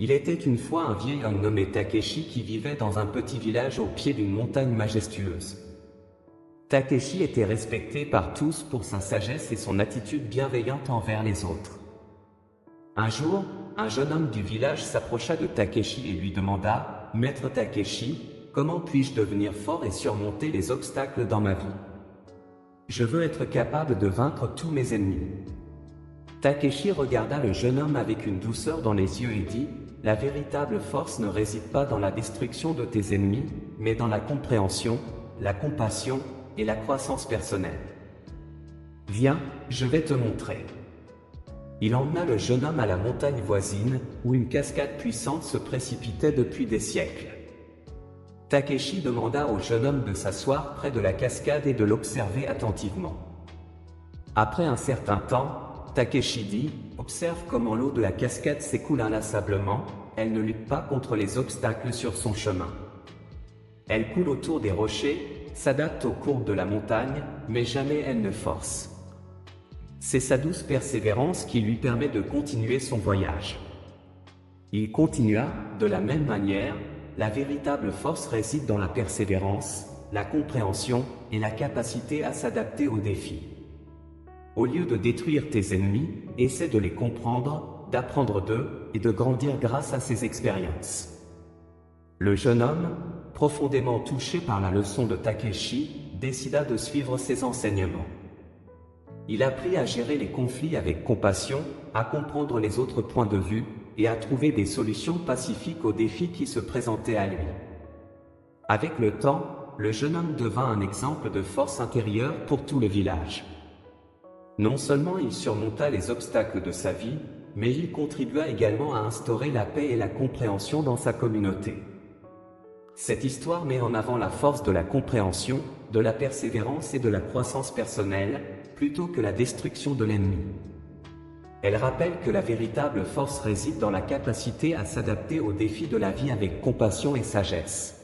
Il était une fois un vieil homme nommé Takeshi qui vivait dans un petit village au pied d'une montagne majestueuse. Takeshi était respecté par tous pour sa sagesse et son attitude bienveillante envers les autres. Un jour, un jeune homme du village s'approcha de Takeshi et lui demanda « Maître Takeshi, comment puis-je devenir fort et surmonter les obstacles dans ma vie? Je veux être capable de vaincre tous mes ennemis. » Takeshi regarda le jeune homme avec une douceur dans les yeux et dit « La véritable force ne réside pas dans la destruction de tes ennemis, mais dans la compréhension, la compassion et la croissance personnelle. Viens, je vais te montrer. » Il emmena le jeune homme à la montagne voisine, où une cascade puissante se précipitait depuis des siècles. Takeshi demanda au jeune homme de s'asseoir près de la cascade et de l'observer attentivement. Après un certain temps, Takeshi dit « Observe comment l'eau de la cascade s'écoule inlassablement, elle ne lutte pas contre les obstacles sur son chemin. Elle coule autour des rochers, s'adapte aux courbes de la montagne, mais jamais elle ne force. C'est sa douce persévérance qui lui permet de continuer son voyage. » Il continua, de la même manière, la véritable force réside dans la persévérance, la compréhension et la capacité à s'adapter aux défis. Au lieu de détruire tes ennemis, essaie de les comprendre, d'apprendre d'eux et de grandir grâce à ces expériences. Le jeune homme, profondément touché par la leçon de Takeshi, décida de suivre ses enseignements. Il apprit à gérer les conflits avec compassion, à comprendre les autres points de vue et à trouver des solutions pacifiques aux défis qui se présentaient à lui. Avec le temps, le jeune homme devint un exemple de force intérieure pour tout le village. Non seulement il surmonta les obstacles de sa vie, mais il contribua également à instaurer la paix et la compréhension dans sa communauté. Cette histoire met en avant la force de la compréhension, de la persévérance et de la croissance personnelle, plutôt que la destruction de l'ennemi. Elle rappelle que la véritable force réside dans la capacité à s'adapter aux défis de la vie avec compassion et sagesse.